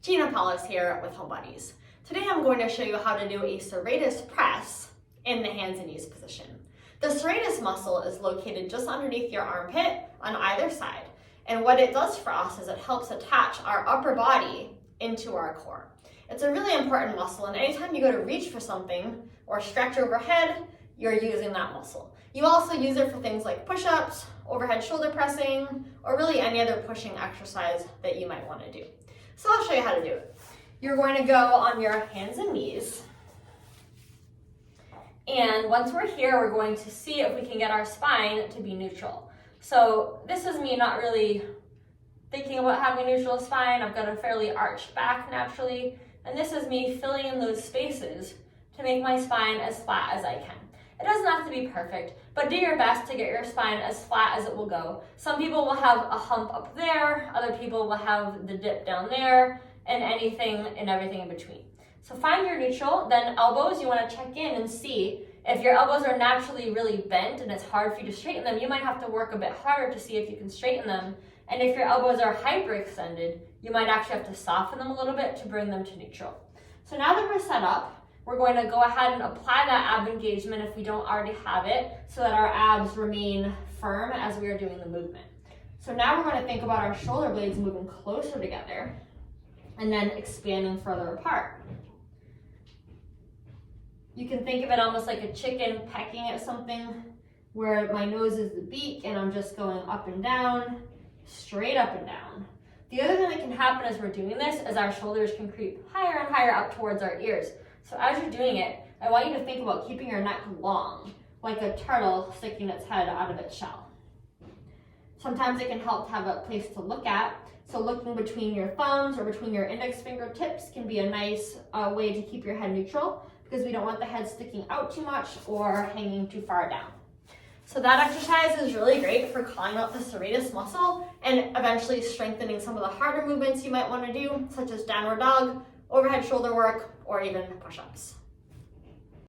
Gina Paulus here with Home Buddies. Today I'm going to show you how to do a serratus press in the hands and knees position. The serratus muscle is located just underneath your armpit on either side. And what it does for us is it helps attach our upper body into our core. It's a really important muscle, and anytime you go to reach for something or stretch overhead, you're using that muscle. You also use it for things like push-ups, overhead shoulder pressing, or really any other pushing exercise that you might want to do. So I'll show you how to do it. You're going to go on your hands and knees. And once we're here, we're going to see if we can get our spine to be neutral. So this is me not really thinking about having a neutral spine. I've got a fairly arched back naturally. And this is me filling in those spaces to make my spine as flat as I can. It doesn't have to be perfect, but do your best to get your spine as flat as it will go. Some people will have a hump up there, other people will have the dip down there, and anything and everything in between. So find your neutral, then elbows, you want to check in and see if your elbows are naturally really bent and it's hard for you to straighten them, you might have to work a bit harder to see if you can straighten them. And if your elbows are hyperextended, you might actually have to soften them a little bit to bring them to neutral. So now that we're set up, we're going to go ahead and apply that ab engagement if we don't already have it, so that our abs remain firm as we are doing the movement. So now we're going to think about our shoulder blades moving closer together and then expanding further apart. You can think of it almost like a chicken pecking at something, where my nose is the beak and I'm just going up and down, straight up and down. The other thing that can happen as we're doing this is our shoulders can creep higher and higher up towards our ears. So as you're doing it, I want you to think about keeping your neck long, like a turtle sticking its head out of its shell. Sometimes it can help to have a place to look at. So looking between your thumbs or between your index fingertips can be a nice way to keep your head neutral, because we don't want the head sticking out too much or hanging too far down. So that exercise is really great for calling out the serratus muscle and eventually strengthening some of the harder movements you might want to do, such as downward dog, overhead shoulder work, or even push-ups.